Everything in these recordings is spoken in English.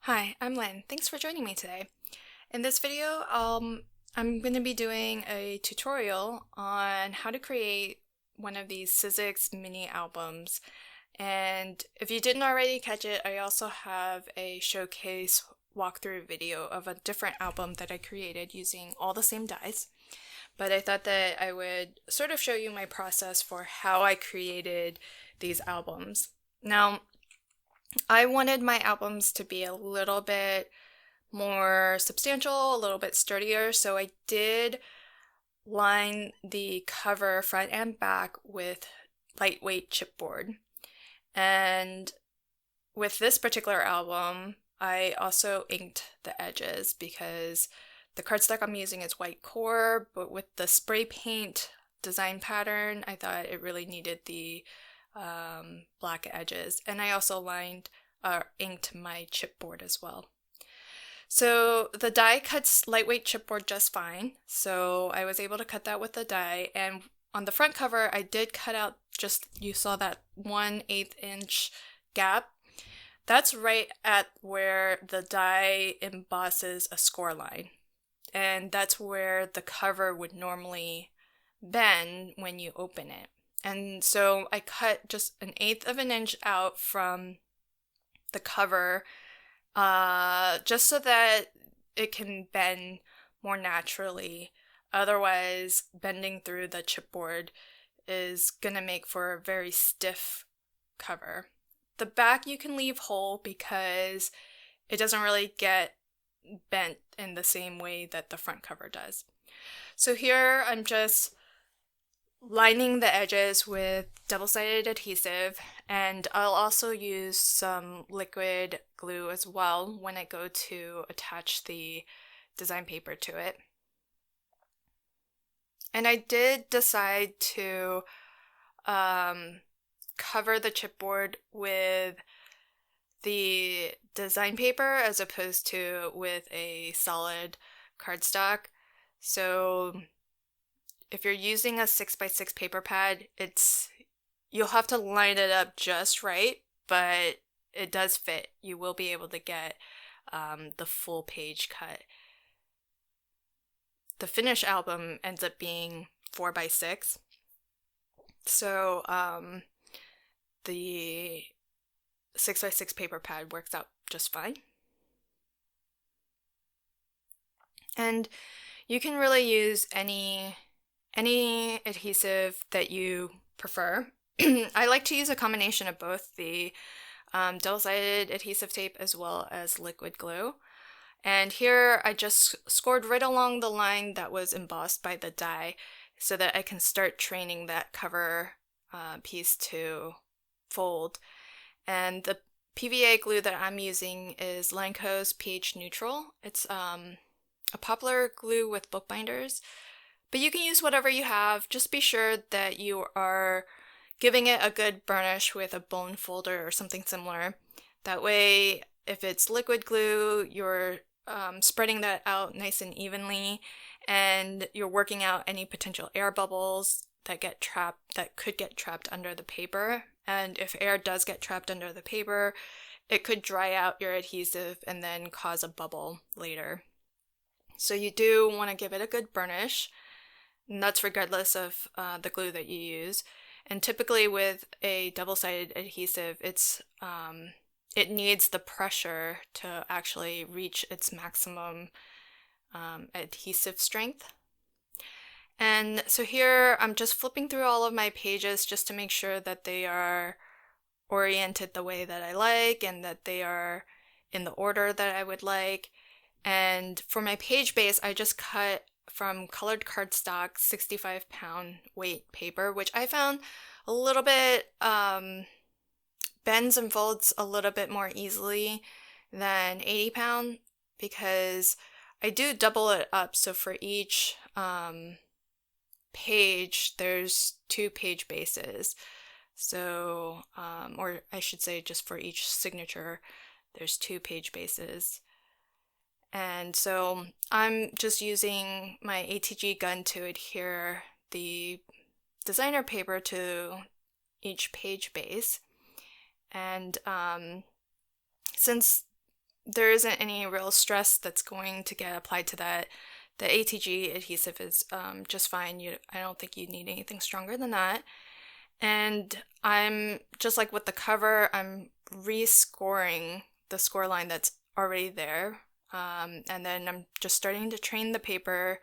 Hi, I'm Lynn. Thanks for joining me today. In this video, I'm going to be doing a tutorial on how to create one of these Sizzix mini albums. And if you didn't already catch it, I also have a showcase walkthrough video of a different album that I created using all the same dies. But I thought that I would sort of show you my process for how I created these albums. Now, I wanted my albums to be a little bit more substantial, a little bit sturdier, so I did line the cover front and back with lightweight chipboard. And with this particular album, I also inked the edges because the cardstock I'm using is white core, but with the spray paint design pattern, I thought it really needed the black edges. And I also inked my chipboard as well. So the die cuts lightweight chipboard just fine. So I was able to cut that with the die. And on the front cover, I did cut out you saw that 1/8 inch gap. That's right at where the die embosses a score line. And that's where the cover would normally bend when you open it. And so I cut just 1/8 of an inch out from the cover just so that it can bend more naturally. Otherwise, bending through the chipboard is gonna make for a very stiff cover. The back you can leave whole because it doesn't really get bent in the same way that the front cover does. So here I'm just lining the edges with double-sided adhesive, and I'll also use some liquid glue as well when I go to attach the design paper to it. And I did decide to cover the chipboard with the design paper as opposed to with a solid cardstock. So if you're using a 6x6 paper pad, you'll have to line it up just right, but it does fit. You will be able to get the full page cut. The finished album ends up being 4x6, so the 6x6 paper pad works out just fine. And you can really use any adhesive that you prefer. I like to use a combination of both the double-sided adhesive tape as well as liquid glue. And here I just scored right along the line that was embossed by the die so that I can start training that cover piece to fold. And the PVA glue that I'm using is Lanco's pH Neutral. It's a popular glue with bookbinders, but you can use whatever you have. Just be sure that you are giving it a good burnish with a bone folder or something similar. That way, if it's liquid glue, you're spreading that out nice and evenly, and you're working out any potential air bubbles that could get trapped under the paper. And if air does get trapped under the paper, it could dry out your adhesive and then cause a bubble later. So you do want to give it a good burnish, and that's regardless of the glue that you use. And typically with a double-sided adhesive, it needs the pressure to actually reach its maximum adhesive strength. And so here I'm just flipping through all of my pages just to make sure that they are oriented the way that I like and that they are in the order that I would like. And for my page base, I just cut from colored cardstock 65-pound weight paper, which I found a little bit bends and folds a little bit more easily than 80-pound because I do double it up. So for each page, there's 2 page bases. So, or I should say just for each signature, there's 2 page bases. And so I'm just using my ATG gun to adhere the designer paper to each page base. And since there isn't any real stress that's going to get applied to that. The ATG adhesive is just fine. I don't think you need anything stronger than that. And I'm, just like with the cover, I'm rescoring the score line that's already there. And then I'm just starting to train the paper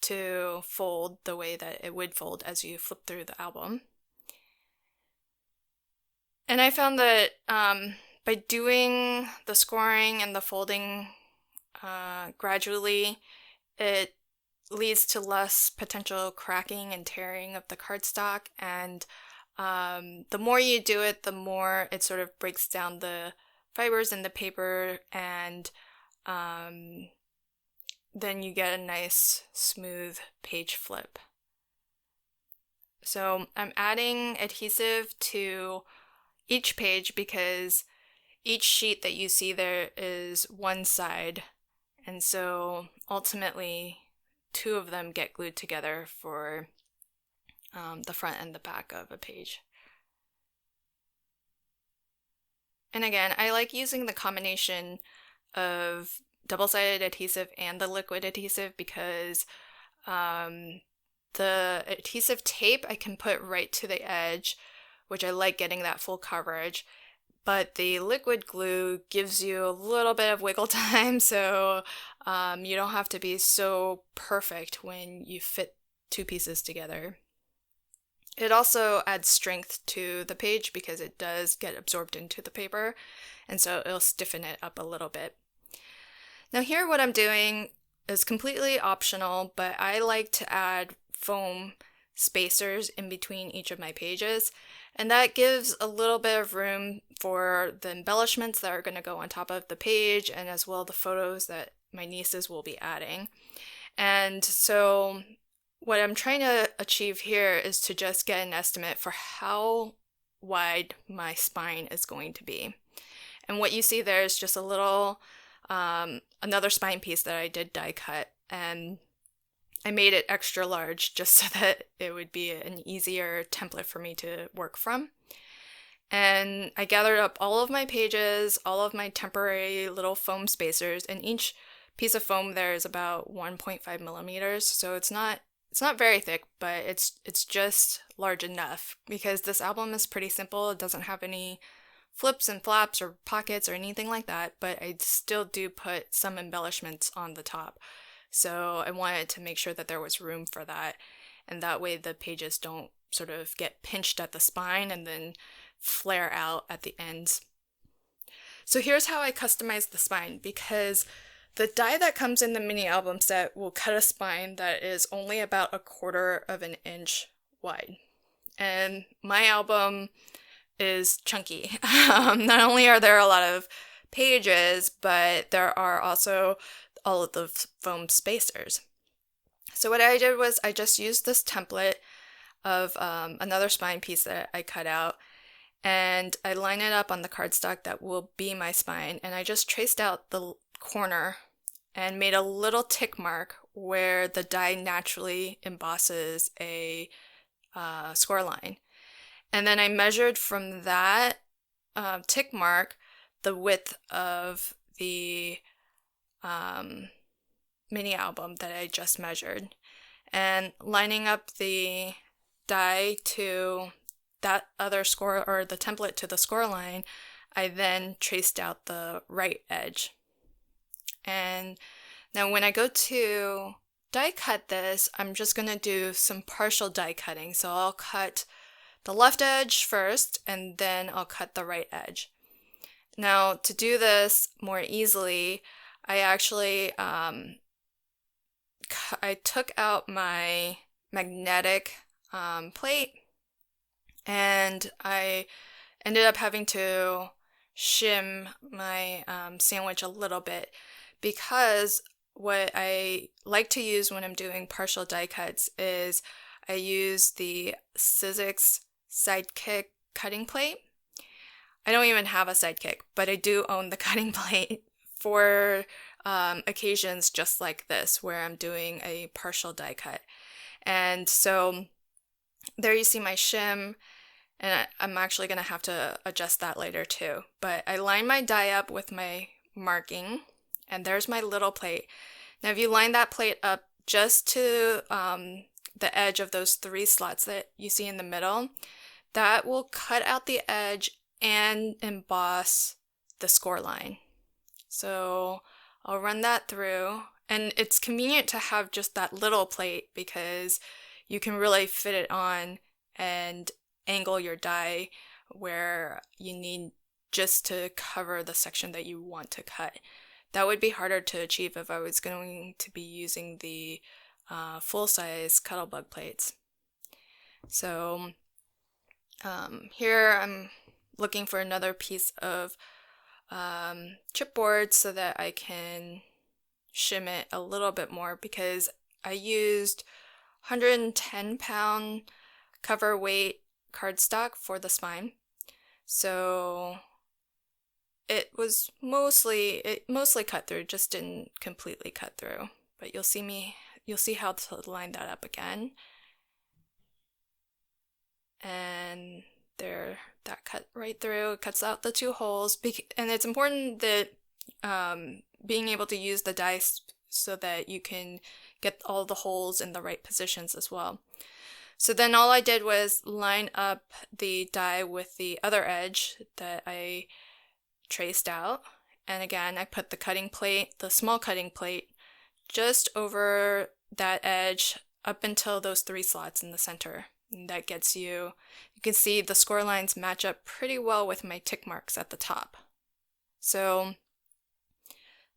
to fold the way that it would fold as you flip through the album. And I found that by doing the scoring and the folding gradually, it leads to less potential cracking and tearing of the cardstock. And the more you do it, the more it sort of breaks down the fibers in the paper, and then you get a nice smooth page flip. So I'm adding adhesive to each page because each sheet that you see there is one side, and so ultimately two of them get glued together for the front and the back of a page. And again, I like using the combination of double-sided adhesive and the liquid adhesive because the adhesive tape I can put right to the edge, which I like getting that full coverage, but the liquid glue gives you a little bit of wiggle time, so you don't have to be so perfect when you fit two pieces together. It also adds strength to the page because it does get absorbed into the paper, and so it'll stiffen it up a little bit. Now here what I'm doing is completely optional, but I like to add foam spacers in between each of my pages, and that gives a little bit of room for the embellishments that are going to go on top of the page, and as well the photos that my nieces will be adding. And so what I'm trying to achieve here is to just get an estimate for how wide my spine is going to be. And what you see there is just a little, another spine piece that I did die cut, and I made it extra large just so that it would be an easier template for me to work from. And I gathered up all of my pages, all of my temporary little foam spacers, and each piece of foam there is about 1.5 millimeters, so it's not very thick, but it's just large enough because this album is pretty simple. It doesn't have any flips and flaps or pockets or anything like that, but I still do put some embellishments on the top. So I wanted to make sure that there was room for that, and that way the pages don't sort of get pinched at the spine and then flare out at the ends. So here's how I customize the spine, because the die that comes in the mini album set will cut a spine that is only about 1/4 of an inch wide. And my album is chunky. Not only are there a lot of pages, but there are also all of the foam spacers. So what I did was I just used this template of another spine piece that I cut out, and I line it up on the cardstock that will be my spine, and I just traced out the corner and made a little tick mark where the die naturally embosses a score line. And then I measured from that tick mark the width of the mini album that I just measured. And lining up the die to that other score, or the template to the score line, I then traced out the right edge. And now when I go to die cut this, I'm just going to do some partial die cutting. So I'll cut the left edge first, and then I'll cut the right edge. Now to do this more easily, I actually I took out my magnetic plate, and I ended up having to shim my sandwich a little bit, because what I like to use when I'm doing partial die cuts is I use the Sizzix Sidekick cutting plate. I don't even have a Sidekick, but I do own the cutting plate for occasions just like this, where I'm doing a partial die cut. And so there you see my shim, and I'm actually going to have to adjust that later too. But I line my die up with my marking, and there's my little plate. Now if you line that plate up just to the edge of those 3 slots that you see in the middle, that will cut out the edge and emboss the score line. So I'll run that through, and it's convenient to have just that little plate because you can really fit it on and angle your die where you need just to cover the section that you want to cut. That would be harder to achieve if I was going to be using the full-size Cuttlebug plates. So here I'm looking for another piece of chipboard so that I can shim it a little bit more, because I used 110-pound cover weight cardstock for the spine. So it mostly cut through, just didn't completely cut through. But you'll see how to line that up again. And there, that cut right through. It cuts out the 2 holes, and it's important that being able to use the dice so that you can get all the holes in the right positions as well. So then all I did was line up the die with the other edge that I traced out, and again I put the small cutting plate, just over that edge up until those 3 slots in the center. And that gets you can see the score lines match up pretty well with my tick marks at the top. So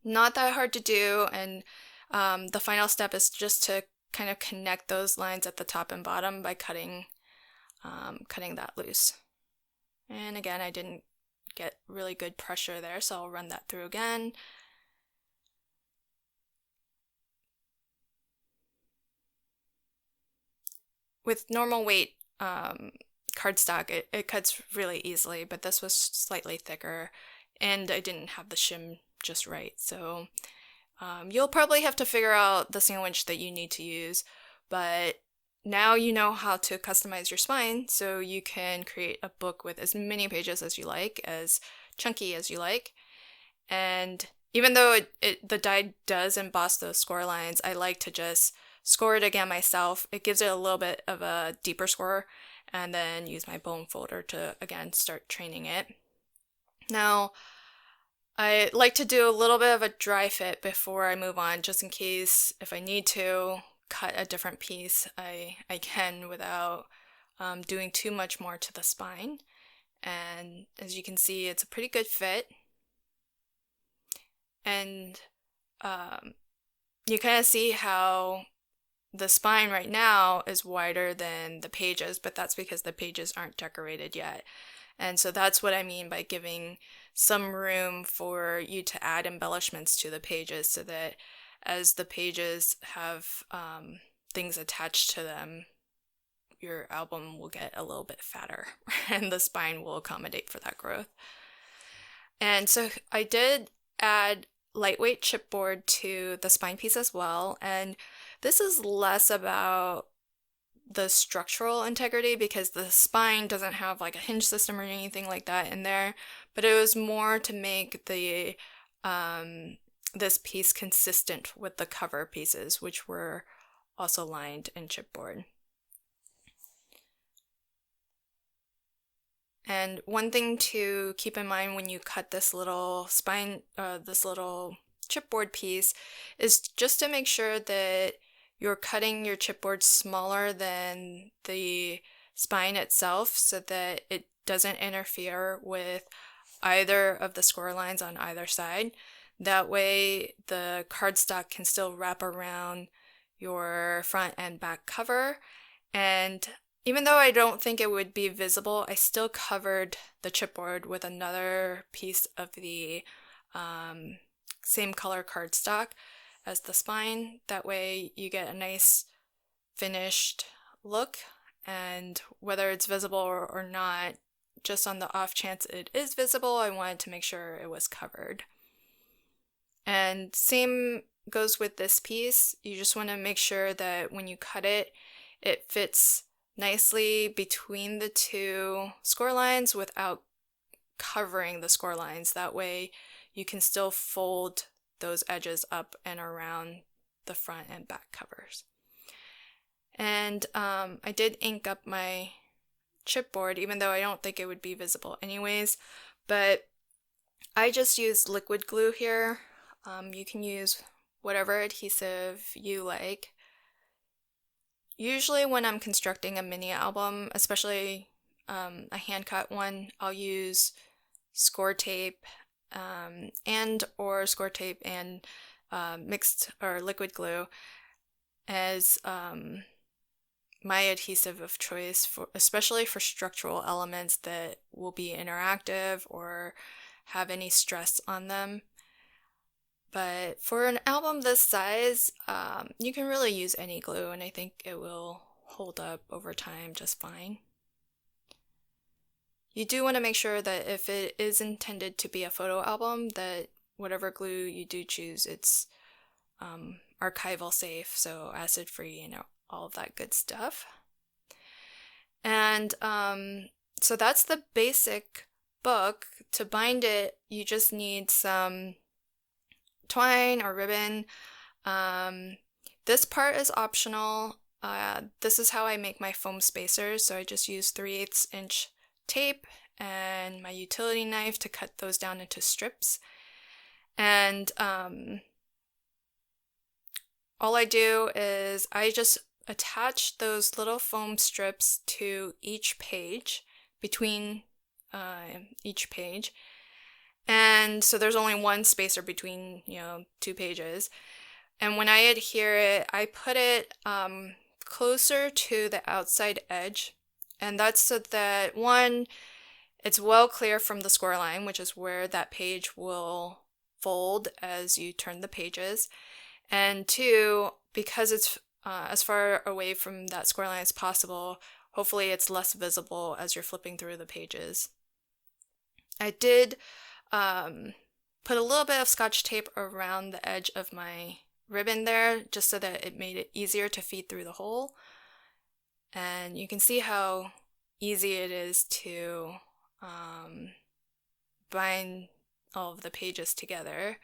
not that hard to do, and the final step is just to kind of connect those lines at the top and bottom by cutting that loose. And again, I didn't get really good pressure there, so I'll run that through again. With normal weight cardstock, it cuts really easily, but this was slightly thicker, and I didn't have the shim just right. So you'll probably have to figure out the sandwich that you need to use, but now you know how to customize your spine, so you can create a book with as many pages as you like, as chunky as you like. And even though the die does emboss those score lines, I like to just score it again myself. It gives it a little bit of a deeper score, and then use my bone folder to again start training it. Now, I like to do a little bit of a dry fit before I move on, just in case if I need to cut a different piece, I can without doing too much more to the spine. And as you can see, it's a pretty good fit. And you kind of see how the spine right now is wider than the pages, but that's because the pages aren't decorated yet. And so that's what I mean by giving some room for you to add embellishments to the pages, so that as the pages have things attached to them, your album will get a little bit fatter and the spine will accommodate for that growth. And so I did add lightweight chipboard to the spine piece as well, and this is less about the structural integrity because the spine doesn't have like a hinge system or anything like that in there, but it was more to make the this piece consistent with the cover pieces, which were also lined in chipboard. And one thing to keep in mind when you cut this little spine, this little chipboard piece, is just to make sure that you're cutting your chipboard smaller than the spine itself, so that it doesn't interfere with either of the score lines on either side. That way the cardstock can still wrap around your front and back cover. And even though I don't think it would be visible, I still covered the chipboard with another piece of the same color cardstock as the spine. That way you get a nice finished look, and whether it's visible or not, just on the off chance it is visible, I wanted to make sure it was covered. And same goes with this piece. You just want to make sure that when you cut it, it fits nicely between the two score lines without covering the score lines. That way you can still fold those edges up and around the front and back covers. And I did ink up my chipboard, even though I don't think it would be visible anyways, but I just used liquid glue here. You can use whatever adhesive you like. Usually when I'm constructing a mini album, especially a hand-cut one, I'll use score tape and score tape and mixed or liquid glue as my adhesive of choice, especially for structural elements that will be interactive or have any stress on them. But for an album this size, you can really use any glue, and I think it will hold up over time just fine. You do want to make sure that if it is intended to be a photo album, that whatever glue you do choose, it's archival safe, so acid free and all of that good stuff. And so that's the basic book. To bind it, you just need some twine or ribbon. This part is optional. This is how I make my foam spacers, so I just use 3/8 inch tape and my utility knife to cut those down into strips. And all I do is I just attach those little foam strips to each page, between each page. And so there's only one spacer between, two pages. And when I adhere it, I put it closer to the outside edge. And that's so that, one, it's well clear from the score line, which is where that page will fold as you turn the pages. And two, because it's as far away from that score line as possible, hopefully it's less visible as you're flipping through the pages. I did put a little bit of Scotch tape around the edge of my ribbon there, just so that it made it easier to feed through the hole. And you can see how easy it is to bind all of the pages together.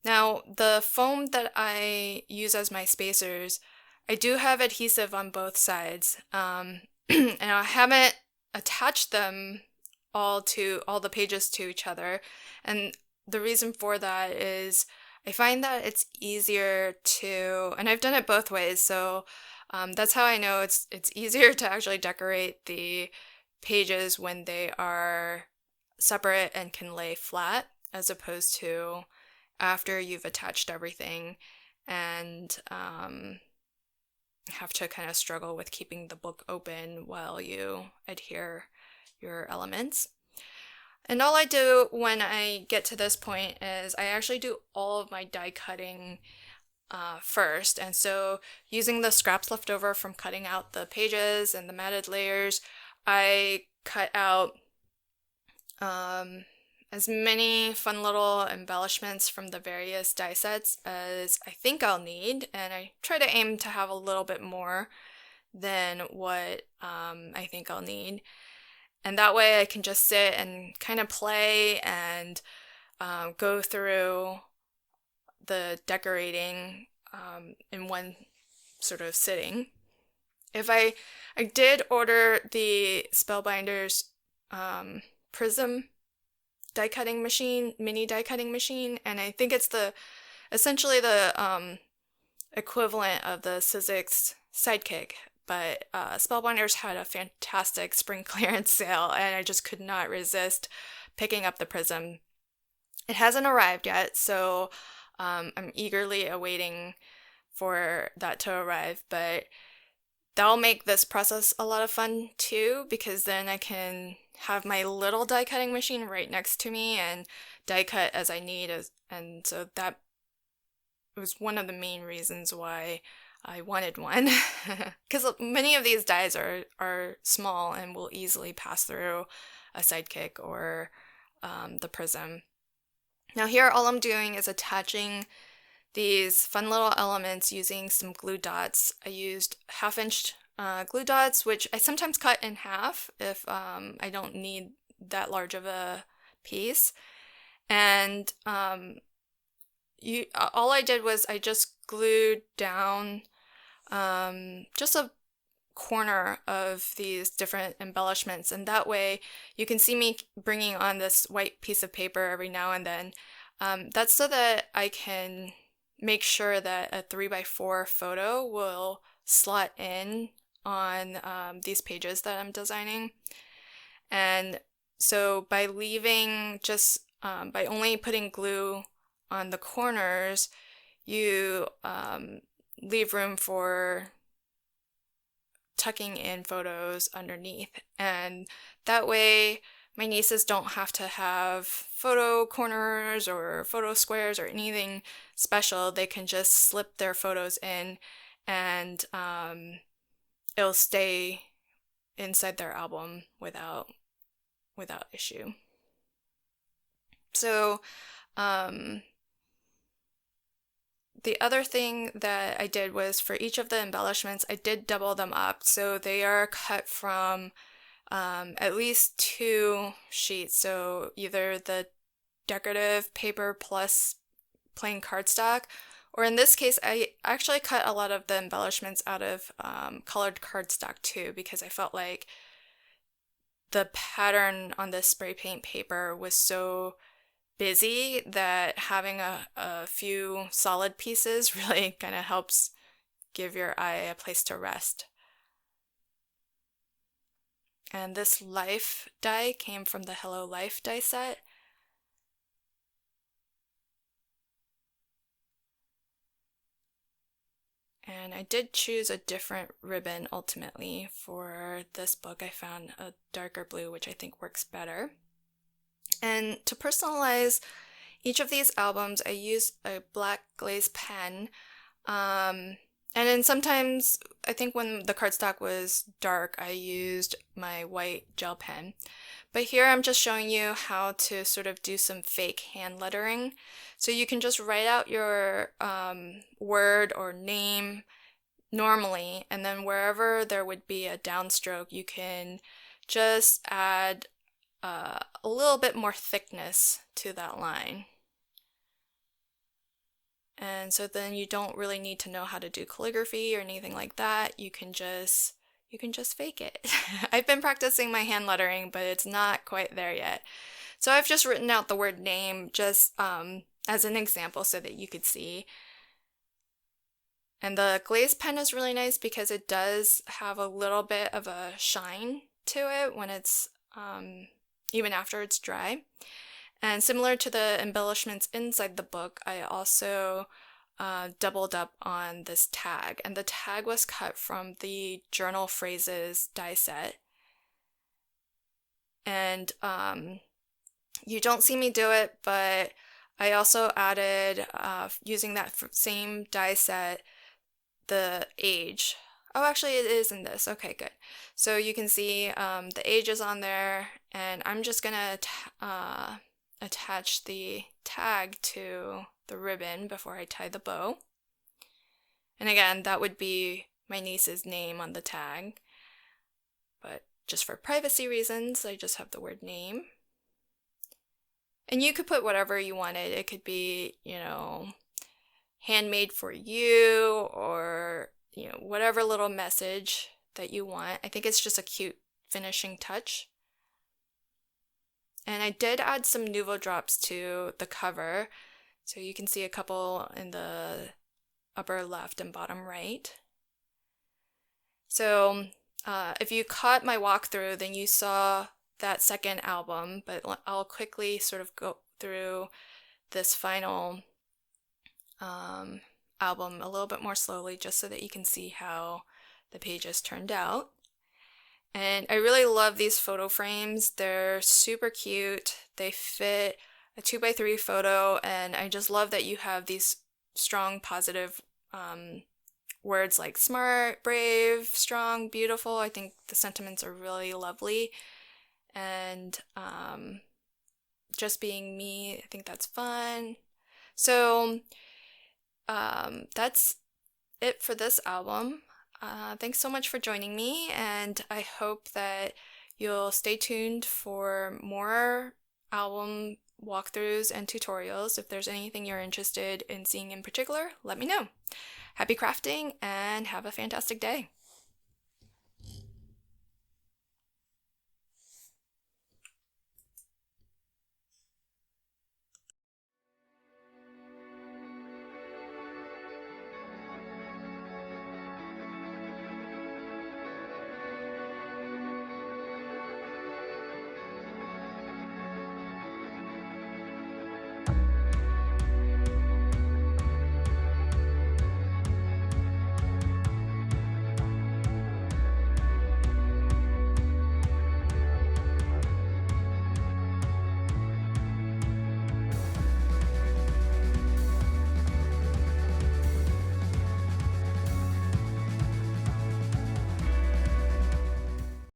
Now, the foam that I use as my spacers, I do have adhesive on both sides, and I haven't attached them all the pages to each other. And the reason for that is I find that it's easier to, and I've done it both ways, so that's how I know it's easier to actually decorate the pages when they are separate and can lay flat, as opposed to after you've attached everything and have to kind of struggle with keeping the book open while you adhere your elements. And all I do when I get to this point is I actually do all of my die cutting first. And so using the scraps left over from cutting out the pages and the matted layers, I cut out as many fun little embellishments from the various die sets as I think I'll need, and I try to aim to have a little bit more than what I think I'll need. And that way I can just sit and kind of play and go through the decorating in one sort of sitting. If I did order the Spellbinders Prism die cutting machine, mini die cutting machine, and I think it's essentially the equivalent of the Sizzix Sidekick. But Spellbinders had a fantastic spring clearance sale, and I just could not resist picking up the Prism. It hasn't arrived yet, so I'm eagerly awaiting for that to arrive, but that'll make this process a lot of fun too, because then I can have my little die cutting machine right next to me and die cut as I need, and so that was one of the main reasons why I wanted one, because many of these dies are small and will easily pass through a Sidekick or the Prism. Now here all I'm doing is attaching these fun little elements using some glue dots. I used 1/2 inch glue dots, which I sometimes cut in half if I don't need that large of a piece. And all I did was I just glued down just a corner of these different embellishments, and that way you can see me bringing on this white piece of paper every now and then. That's so that I can make sure that a 3x4 photo will slot in on these pages that I'm designing. And so by leaving just by only putting glue on the corners, you leave room for tucking in photos underneath. And that way my nieces don't have to have photo corners or photo squares or anything special. They can just slip their photos in, and it'll stay inside their album without issue. So the other thing that I did was for each of the embellishments, I did double them up. So they are cut from at least 2 sheets. So either the decorative paper plus plain cardstock, or in this case, I actually cut a lot of the embellishments out of colored cardstock too, because I felt like the pattern on this spray paint paper was so busy that having a few solid pieces really kind of helps give your eye a place to rest. And this Life die came from the Hello Life die set. And I did choose a different ribbon ultimately for this book. I found a darker blue, which I think works better. And to personalize each of these albums, I used a black glaze pen. And then sometimes, I think when the cardstock was dark, I used my white gel pen. But here I'm just showing you how to sort of do some fake hand lettering. So you can just write out your word or name normally, and then wherever there would be a downstroke, you can just add a little bit more thickness to that line. And so then you don't really need to know how to do calligraphy or anything like that. You can just fake it. I've been practicing my hand lettering, but it's not quite there yet. So I've just written out the word name just as an example so that you could see. And the glaze pen is really nice because it does have a little bit of a shine to it when it's even after it's dry. And similar to the embellishments inside the book, I also doubled up on this tag. And the tag was cut from the Journal Phrases die set. And you don't see me do it, but I also added, using that same die set, the age. Oh, actually it is in this. Okay, good. So you can see the age is on there, and I'm just gonna attach the tag to the ribbon before I tie the bow. And again, that would be my niece's name on the tag. But just for privacy reasons, I just have the word name. And you could put whatever you wanted. It could be, handmade for you, or, whatever little message that you want. I think it's just a cute finishing touch. And I did add some Nuvo drops to the cover. So you can see a couple in the upper left and bottom right. So if you caught my walkthrough, then you saw that second album, but I'll quickly sort of go through this final album a little bit more slowly just so that you can see how the pages turned out. And I really love these photo frames. They're super cute. They fit a 2x3 photo, and I just love that you have these strong positive words like smart, brave, strong, beautiful. I think the sentiments are really lovely. And just being me, I think that's fun. So that's it for this album. Thanks so much for joining me, and I hope that you'll stay tuned for more album walkthroughs and tutorials. If there's anything you're interested in seeing in particular, let me know. Happy crafting and have a fantastic day.